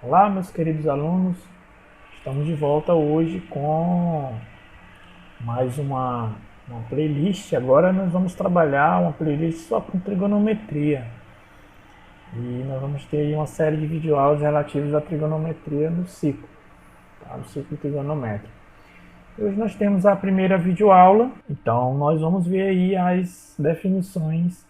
Olá, meus queridos alunos, estamos de volta hoje com mais uma playlist. Agora nós vamos trabalhar uma playlist só com trigonometria e nós vamos ter aí uma série de videoaulas relativos à trigonometria no ciclo, tá? No ciclo trigonométrico. Hoje nós temos a primeira videoaula, então nós vamos ver aí as definições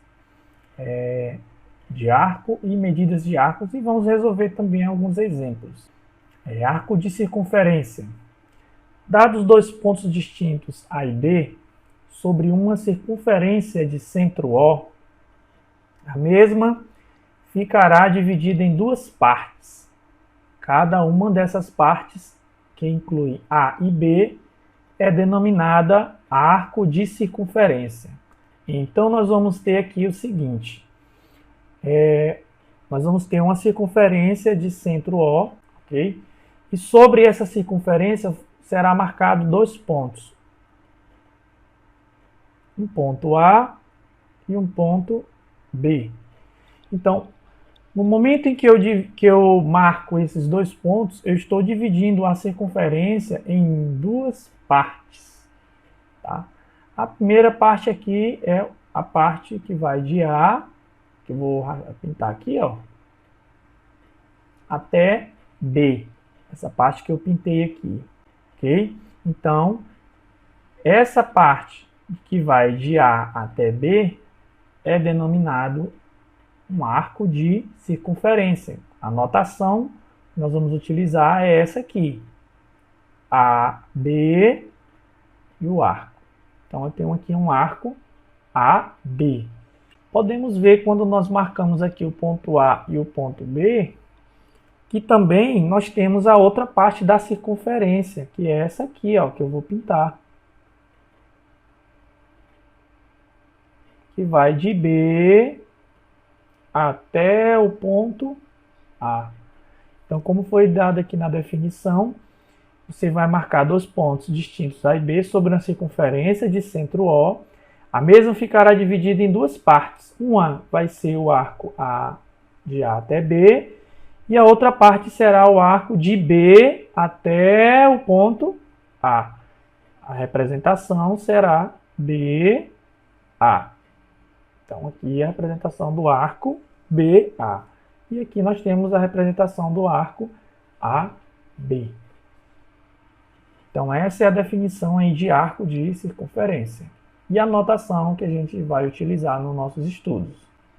de arco e medidas de arcos e vamos resolver também alguns exemplos. Arco de circunferência. Dados dois pontos distintos A e B sobre uma circunferência de centro O, a mesma ficará dividida em duas partes. Cada uma dessas partes, que inclui A e B, é denominada arco de circunferência. Então, nós vamos ter aqui o seguinte. Nós vamos ter uma circunferência de centro O, ok? E sobre essa circunferência será marcado dois pontos. Um ponto A e um ponto B. Então, no momento em que eu marco esses dois pontos, eu estou dividindo a circunferência em duas partes. Tá? A primeira parte aqui é a parte que vai de A, que eu vou pintar aqui, ó, até B. Essa parte que eu pintei aqui. Ok? Então, essa parte que vai de A até B é denominado um arco de circunferência. A notação que nós vamos utilizar é essa aqui. AB e o arco. Então, eu tenho aqui um arco AB. Podemos ver quando nós marcamos aqui o ponto A e o ponto B, que também nós temos a outra parte da circunferência, que é essa aqui, ó, que eu vou pintar. Que vai de B até o ponto A. Então, como foi dado aqui na definição, você vai marcar dois pontos distintos A e B sobre uma circunferência de centro O. A mesma ficará dividida em duas partes. Uma vai ser o arco A de A até B, e a outra parte será o arco de B até o ponto A. A representação será BA. Então, aqui é a representação do arco BA. E aqui nós temos a representação do arco AB. Então, essa é a definição aí de arco de circunferência. E a notação que a gente vai utilizar nos nossos estudos.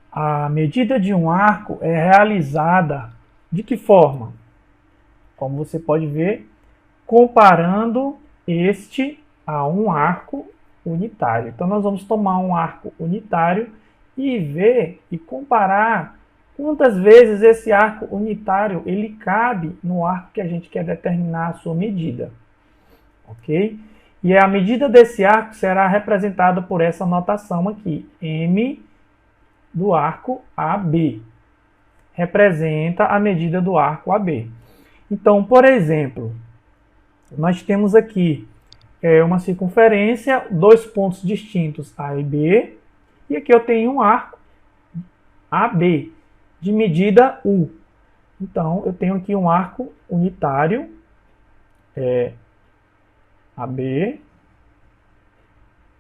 A medida de um arco é realizada de que forma? Como você pode ver, comparando este a um arco unitário. Então, nós vamos tomar um arco unitário e ver e comparar quantas vezes esse arco unitário ele cabe no arco que a gente quer determinar a sua medida. Ok? E a medida desse arco será representada por essa notação aqui, M do arco AB. Representa a medida do arco AB. Então, por exemplo, nós temos aqui uma circunferência, dois pontos distintos A e B, e aqui eu tenho um arco AB, de medida U. Então, eu tenho aqui um arco unitário, AB,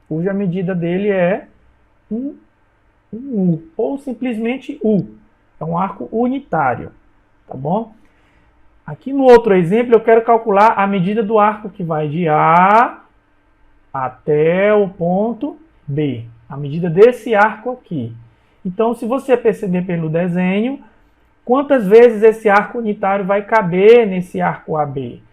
cuja medida dele é um U, ou simplesmente U. É um arco unitário, tá bom? Aqui no outro exemplo, eu quero calcular a medida do arco que vai de A até o ponto B. A medida desse arco aqui. Então, se você perceber pelo desenho, quantas vezes esse arco unitário vai caber nesse arco AB?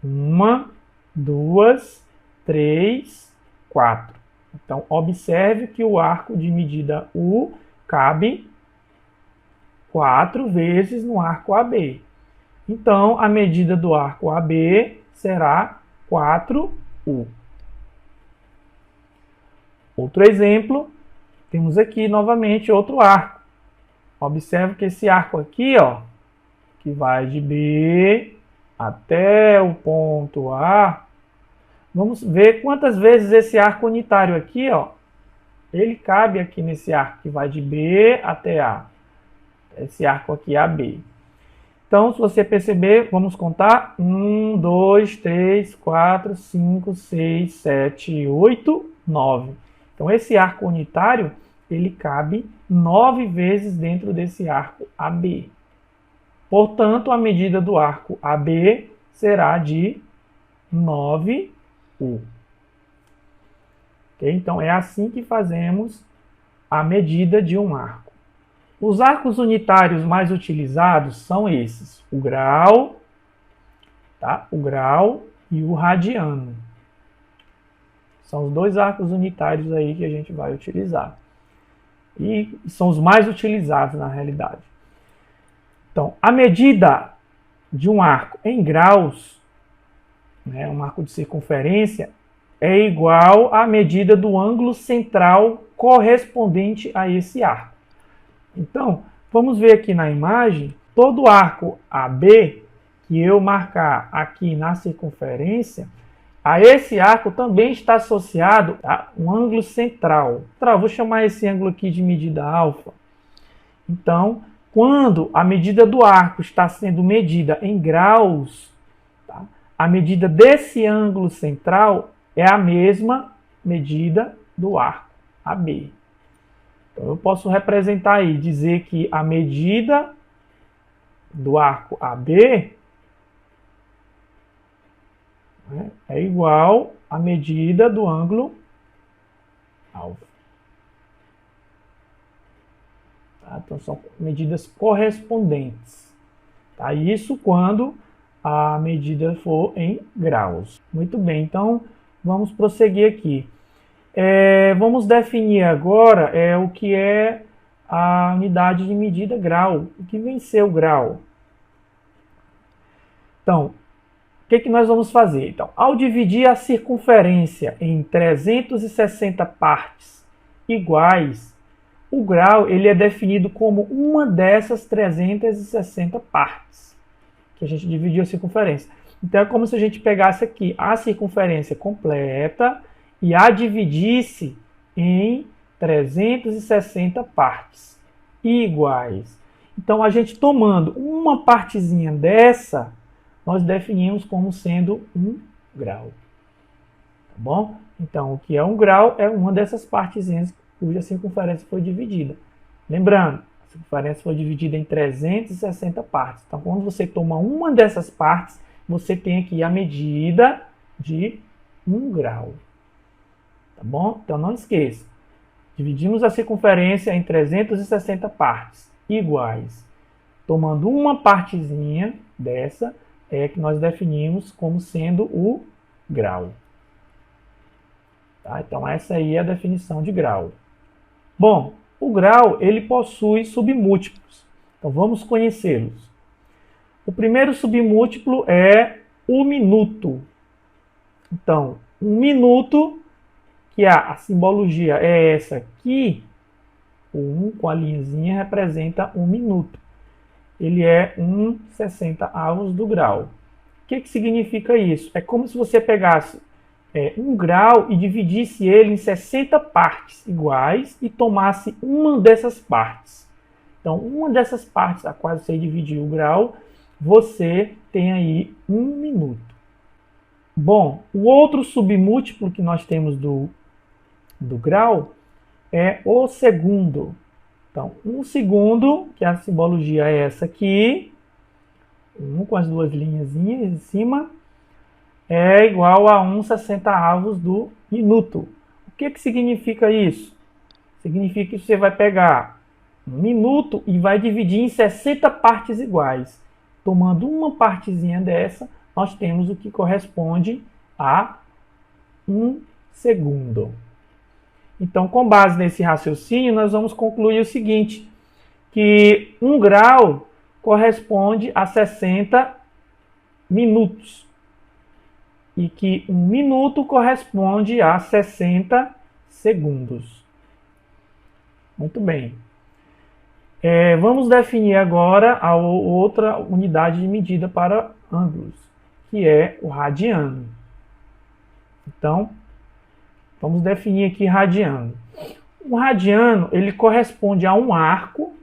1, 2, 3, 4. Então, observe que o arco de medida U cabe 4 vezes no arco AB. Então, a medida do arco AB será 4U. Outro exemplo, temos aqui novamente outro arco. Observe que esse arco aqui, ó, que vai de B até o ponto A, vamos ver quantas vezes esse arco unitário aqui, ó, ele cabe aqui nesse arco que vai de B até A. Esse arco aqui é AB. Então, se você perceber, vamos contar. 1, 2, 3, 4, 5, 6, 7, 8, 9. Então, esse arco unitário, ele cabe 9 vezes dentro desse arco AB. Portanto, a medida do arco AB será de 9U. Okay? Então, é assim que fazemos a medida de um arco. Os arcos unitários mais utilizados são esses: o grau, tá? O grau e o radiano. São os dois arcos unitários aí que a gente vai utilizar. E são os mais utilizados na realidade. Então, a medida de um arco em graus, né, um arco de circunferência, é igual à medida do ângulo central correspondente a esse arco. Então, vamos ver aqui na imagem, todo arco AB que eu marcar aqui na circunferência, a esse arco também está associado a um ângulo central. Vou chamar esse ângulo aqui de medida alfa. Então, quando a medida do arco está sendo medida em graus, tá? A medida desse ângulo central é a mesma medida do arco AB. Então, eu posso representar aí, dizer que a medida do arco AB, né, é igual à medida do ângulo alfa. Tá? Então, são medidas correspondentes. Tá? Isso quando a medida for em graus. Muito bem, então vamos prosseguir aqui. Vamos definir agora o que é a unidade de medida grau. O que vem ser o grau? Então, o que nós vamos fazer? Então, ao dividir a circunferência em 360 partes iguais, o grau ele é definido como uma dessas 360 partes que a gente dividiu a circunferência. Então, é como se a gente pegasse aqui a circunferência completa e a dividisse em 360 partes iguais. Então, a gente tomando uma partezinha dessa, nós definimos como sendo um grau. Tá bom? Então, o que é um grau é uma dessas partezinhas cuja circunferência foi dividida. Lembrando, a circunferência foi dividida em 360 partes. Então, quando você toma uma dessas partes, você tem aqui a medida de 1 grau. Tá bom? Então, não esqueça. Dividimos a circunferência em 360 partes iguais. Tomando uma partezinha dessa, é que nós definimos como sendo o grau. Tá? Então, essa aí é a definição de grau. Bom, o grau ele possui submúltiplos. Então, vamos conhecê-los. O primeiro submúltiplo é o minuto. Então, um minuto, que a simbologia é essa aqui, o 1 com a linhazinha representa 1 minuto. Ele é 1/60 do grau. O que significa isso? É como se você pegasse 1 grau e dividisse ele em 60 partes iguais e tomasse uma dessas partes. Então, uma dessas partes a qual você dividiu o grau, você tem aí 1 minuto. Bom, o outro submúltiplo que nós temos do grau é o segundo. Então, 1 segundo, que a simbologia é essa aqui, 1 com as duas linhazinhas em cima, é igual a 1/60 do minuto. O que significa isso? Significa que você vai pegar 1 minuto e vai dividir em 60 partes iguais. Tomando uma partezinha dessa, nós temos o que corresponde a 1 segundo. Então, com base nesse raciocínio, nós vamos concluir o seguinte, que 1 grau corresponde a 60 minutos. E que 1 minuto corresponde a 60 segundos. Muito bem. Vamos definir agora a outra unidade de medida para ângulos, que é o radiano. Então, vamos definir aqui radiano. O radiano, ele corresponde a um arco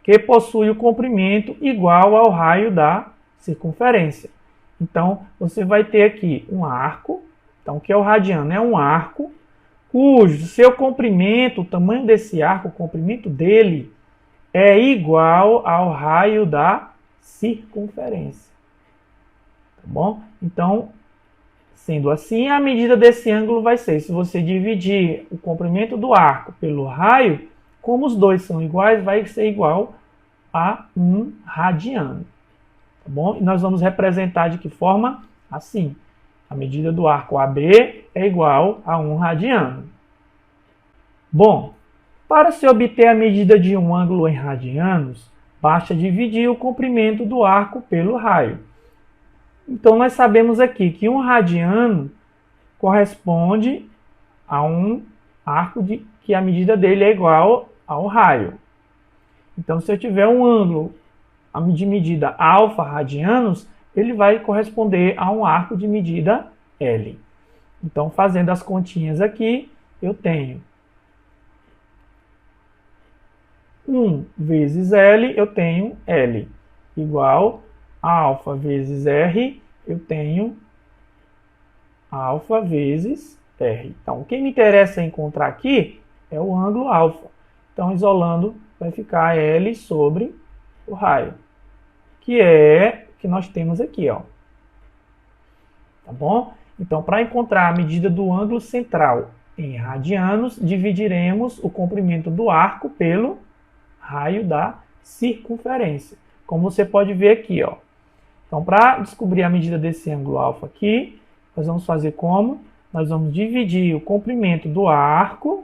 que possui o comprimento igual ao raio da circunferência. Então, você vai ter aqui um arco. Então, o que é o radiano? É um arco cujo seu comprimento, o tamanho desse arco, o comprimento dele, é igual ao raio da circunferência. Tá bom? Então, sendo assim, a medida desse ângulo vai ser, se você dividir o comprimento do arco pelo raio, como os dois são iguais, vai ser igual a 1 radiano. Tá bom? E nós vamos representar de que forma? Assim. A medida do arco AB é igual a 1 radiano. Bom, para se obter a medida de um ângulo em radianos, basta dividir o comprimento do arco pelo raio. Então, nós sabemos aqui que 1 radiano corresponde a um arco que a medida dele é igual ao raio. Então, se eu tiver um ângulo de medida alfa radianos, ele vai corresponder a um arco de medida L. Então, fazendo as continhas aqui, eu tenho 1 vezes L, eu tenho L, igual a alfa vezes R, eu tenho alfa vezes R. Então, o que me interessa encontrar aqui é o ângulo alfa. Então, isolando, vai ficar L sobre o raio, que é o que nós temos aqui, ó. Tá bom? Então, para encontrar a medida do ângulo central em radianos, dividiremos o comprimento do arco pelo raio da circunferência. Como você pode ver aqui, ó. Então, para descobrir a medida desse ângulo alfa aqui, nós vamos fazer como? Nós vamos dividir o comprimento do arco,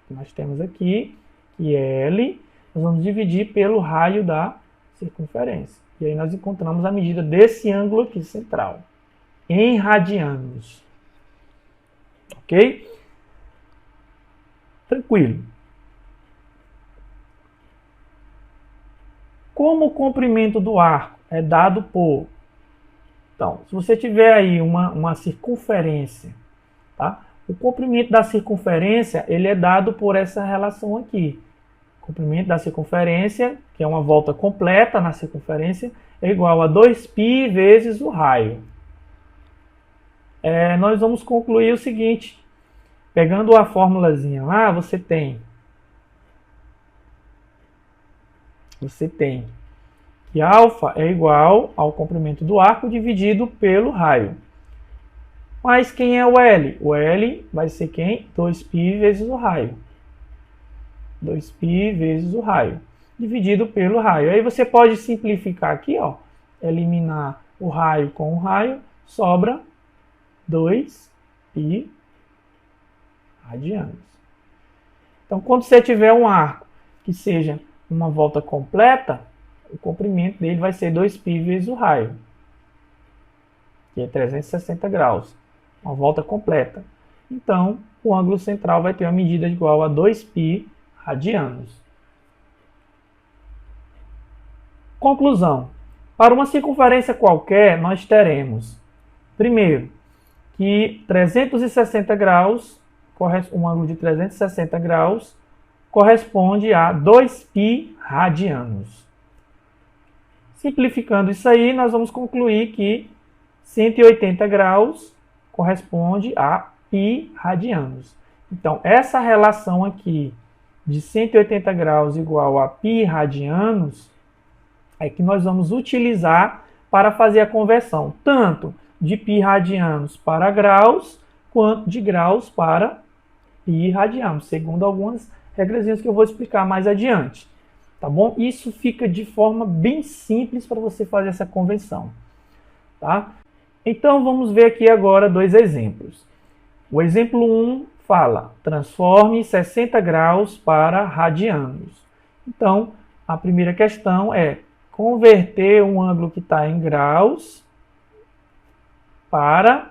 que nós temos aqui, que é L, nós vamos dividir pelo raio da circunferência. E aí nós encontramos a medida desse ângulo aqui central, em radianos. Ok? Tranquilo. Como o comprimento do arco é dado por... Então, se você tiver aí uma circunferência, tá? O comprimento da circunferência ele é dado por essa relação aqui. O comprimento da circunferência, que é uma volta completa na circunferência, é igual a 2π vezes o raio. Nós vamos concluir o seguinte. Pegando a formulazinha lá, você tem que alfa é igual ao comprimento do arco dividido pelo raio. Mas quem é o L? O L vai ser quem? 2π vezes o raio. 2π vezes o raio, dividido pelo raio. Aí você pode simplificar aqui, ó, eliminar o raio com o raio, sobra 2π radianos. Então, quando você tiver um arco que seja uma volta completa, o comprimento dele vai ser 2π vezes o raio, que é 360 graus. Uma volta completa. Então, o ângulo central vai ter uma medida igual a 2π radianos. Conclusão. Para uma circunferência qualquer, nós teremos, primeiro, que 360 graus, um ângulo de 360 graus, corresponde a 2π radianos. Simplificando isso aí, nós vamos concluir que 180 graus corresponde a π radianos. Então, essa relação aqui de 180 graus igual a π radianos é que nós vamos utilizar para fazer a conversão, tanto de π radianos para graus, quanto de graus para π radianos, segundo algumas regrazinhas que eu vou explicar mais adiante. Tá bom? Isso fica de forma bem simples para você fazer essa conversão. Tá? Então, vamos ver aqui agora dois exemplos. O exemplo 1 fala, transforme 60 graus para radianos. Então, a primeira questão é converter um ângulo que está em graus para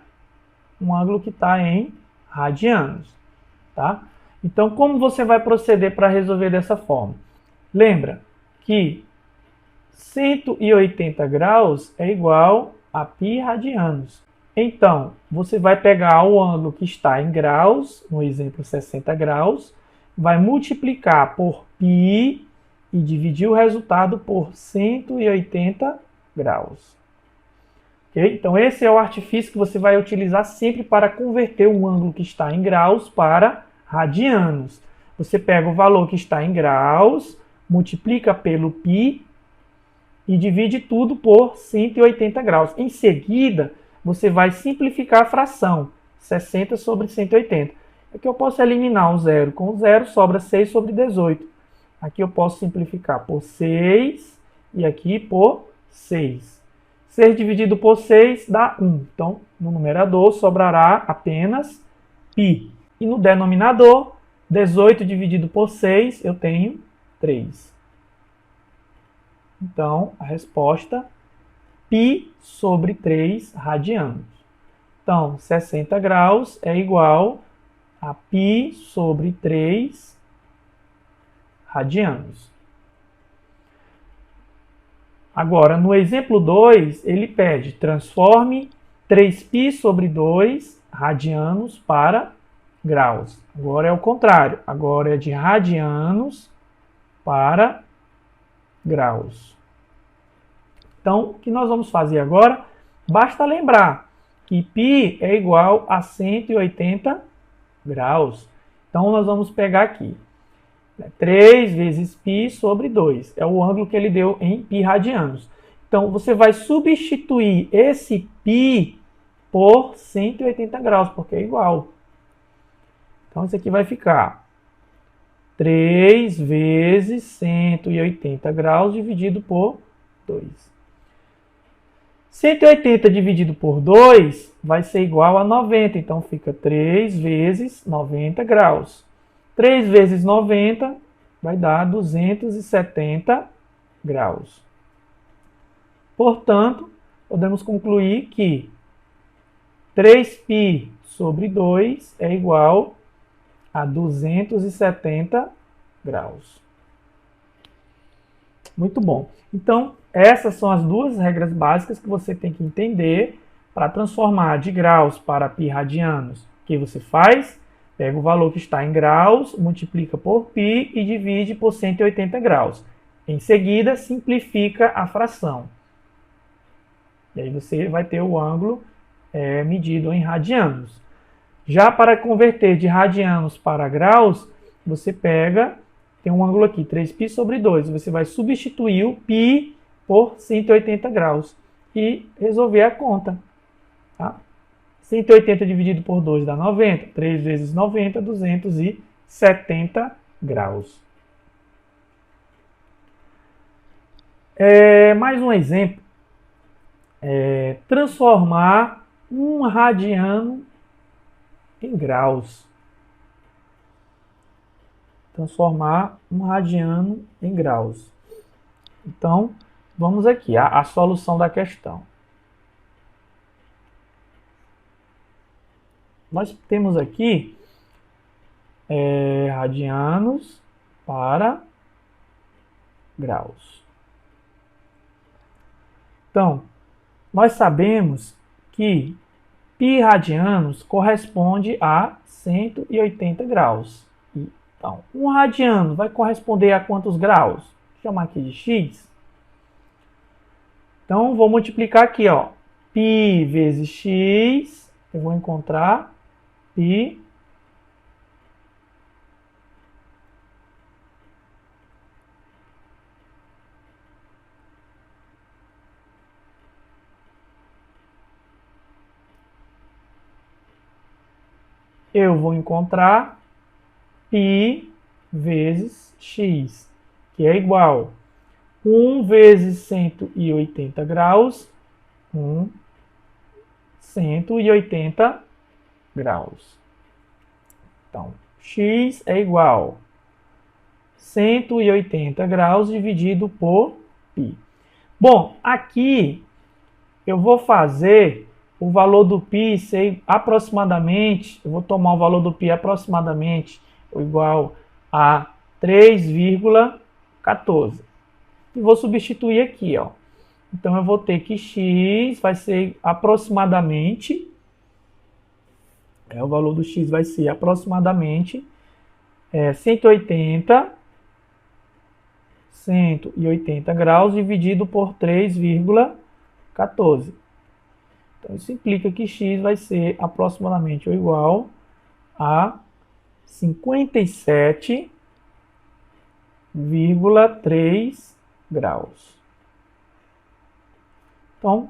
um ângulo que está em radianos. Tá? Então, como você vai proceder para resolver dessa forma? Lembra que 180 graus é igual a π radianos. Então, você vai pegar o ângulo que está em graus, no exemplo 60 graus, vai multiplicar por π e dividir o resultado por 180 graus. Okay? Então, esse é o artifício que você vai utilizar sempre para converter um ângulo que está em graus para radianos. Você pega o valor que está em graus, multiplica pelo π e divide tudo por 180 graus. Em seguida, você vai simplificar a fração, 60 sobre 180. Aqui eu posso eliminar o zero com o zero, sobra 6 sobre 18. Aqui eu posso simplificar por 6 e aqui por 6. 6 dividido por 6 dá 1. Então, no numerador sobrará apenas π. E no denominador, 18 dividido por 6, eu tenho 3. Então, a resposta, π sobre 3 radianos. Então, 60 graus é igual a π sobre 3 radianos. Agora, no exemplo 2, ele pede, transforme 3π sobre 2 radianos para graus. Agora é o contrário. Agora é de radianos para graus. Então, o que nós vamos fazer agora? Basta lembrar que π é igual a 180 graus. Então, nós vamos pegar aqui 3 vezes π sobre 2. É o ângulo que ele deu em π radianos. Então, você vai substituir esse π por 180 graus, porque é igual. Então, isso aqui vai ficar 3 vezes 180 graus dividido por 2. 180 dividido por 2 vai ser igual a 90. Então, fica 3 vezes 90 graus. 3 vezes 90 vai dar 270 graus. Portanto, podemos concluir que 3π sobre 2 é igual a 270 graus. Muito bom. Então, essas são as duas regras básicas que você tem que entender para transformar de graus para π radianos. O que você faz? Pega o valor que está em graus, multiplica por π e divide por 180 graus. Em seguida, simplifica a fração. E aí você vai ter o ângulo medido em radianos. Já para converter de radianos para graus, você pega, tem um ângulo aqui, 3π sobre 2. Você vai substituir o π por 180 graus e resolver a conta. Tá? 180 dividido por 2 dá 90. 3 vezes 90, 270 graus. Mais um exemplo. Transformar um radiano em graus. Transformar um radiano em graus. Então, vamos aqui, a solução da questão. Nós temos aqui radianos para graus. Então, nós sabemos que π radianos corresponde a 180 graus. Então, um radiano vai corresponder a quantos graus? Vou chamar aqui de x. Então, vou multiplicar aqui, ó, π vezes x, eu vou encontrar π eu vou encontrar π vezes x, que é igual 1 vezes 180 graus, 180 graus. Então, x é igual 180 graus dividido por π. Bom, aqui eu vou fazer o valor do π ser aproximadamente, eu vou tomar o valor do π aproximadamente igual a 3,14. E vou substituir aqui, ó. Então, eu vou ter que x vai ser aproximadamente, o valor do x vai ser aproximadamente 180 180 graus dividido por 3,14. Então, isso implica que x vai ser aproximadamente ou igual a 57,3 graus. Então,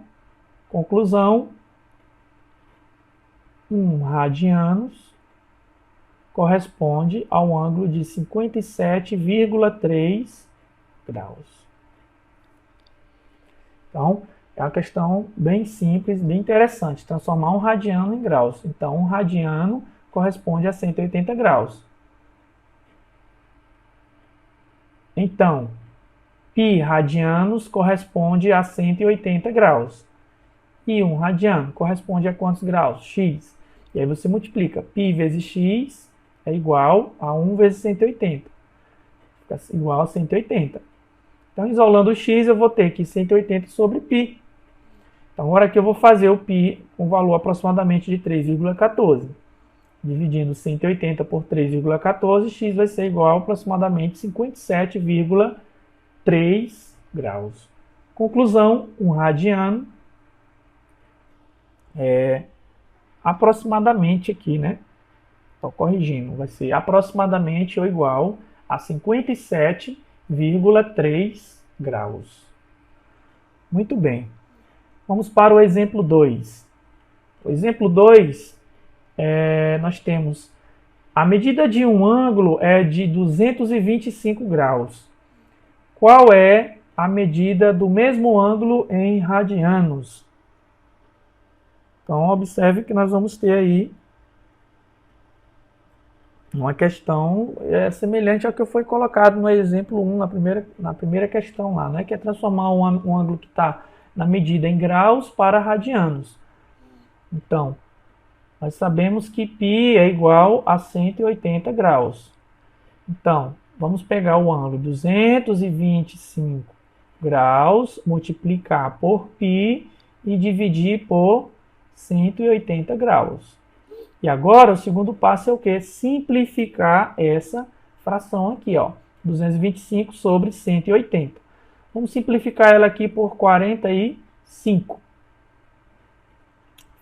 conclusão, 1 radianos corresponde ao ângulo de 57,3 graus. Então, é uma questão bem simples, bem interessante, transformar um radiano em graus. Então, um radiano corresponde a 180 graus. Então, π radianos corresponde a 180 graus. E 1 radiano corresponde a quantos graus? X. E aí você multiplica. Π vezes x é igual a 1 vezes 180. Fica igual a 180. Então, isolando o x, eu vou ter aqui 180 sobre π. Então, agora aqui eu vou fazer o π com valor aproximadamente de 3,14. Dividindo 180 por 3,14, x vai ser igual a aproximadamente 57,3 graus. Conclusão, um radiano aproximadamente aqui, né? Estou corrigindo, vai ser aproximadamente ou igual a 57,3 graus. Muito bem. Vamos para o exemplo 2. O exemplo 2, nós temos a medida de um ângulo é de 225 graus. Qual é a medida do mesmo ângulo em radianos? Então, observe que nós vamos ter aí uma questão semelhante ao que foi colocado no exemplo 1, na primeira questão lá, né? Que é transformar um ângulo que está na medida em graus para radianos. Então, nós sabemos que π é igual a 180 graus. Então, vamos pegar o ângulo 225 graus, multiplicar por π e dividir por 180 graus. E agora, o segundo passo é o quê? Simplificar essa fração aqui, ó. 225 sobre 180. Vamos simplificar ela aqui por 45.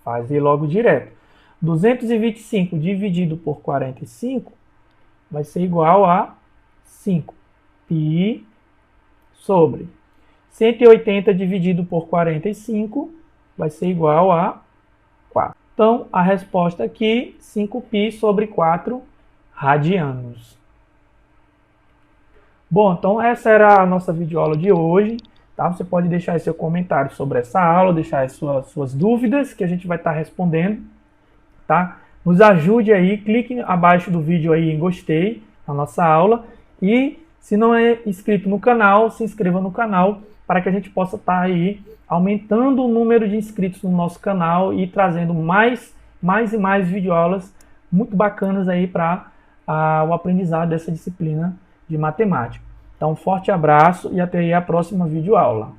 Fazer logo direto. 225 dividido por 45 vai ser igual a 5. Π sobre 180 dividido por 45 vai ser igual a 4. Então, a resposta aqui, 5π sobre 4 radianos. Bom, então essa era a nossa videoaula de hoje. Tá? Você pode deixar aí seu comentário sobre essa aula, deixar as suas dúvidas, que a gente vai estar respondendo. Tá? Nos ajude aí, clique abaixo do vídeo aí em gostei, na nossa aula. E se não é inscrito no canal, se inscreva no canal, para que a gente possa estar aí aumentando o número de inscritos no nosso canal e trazendo mais e mais videoaulas muito bacanas aí para o aprendizado dessa disciplina de matemática. Então, um forte abraço e até aí a próxima videoaula.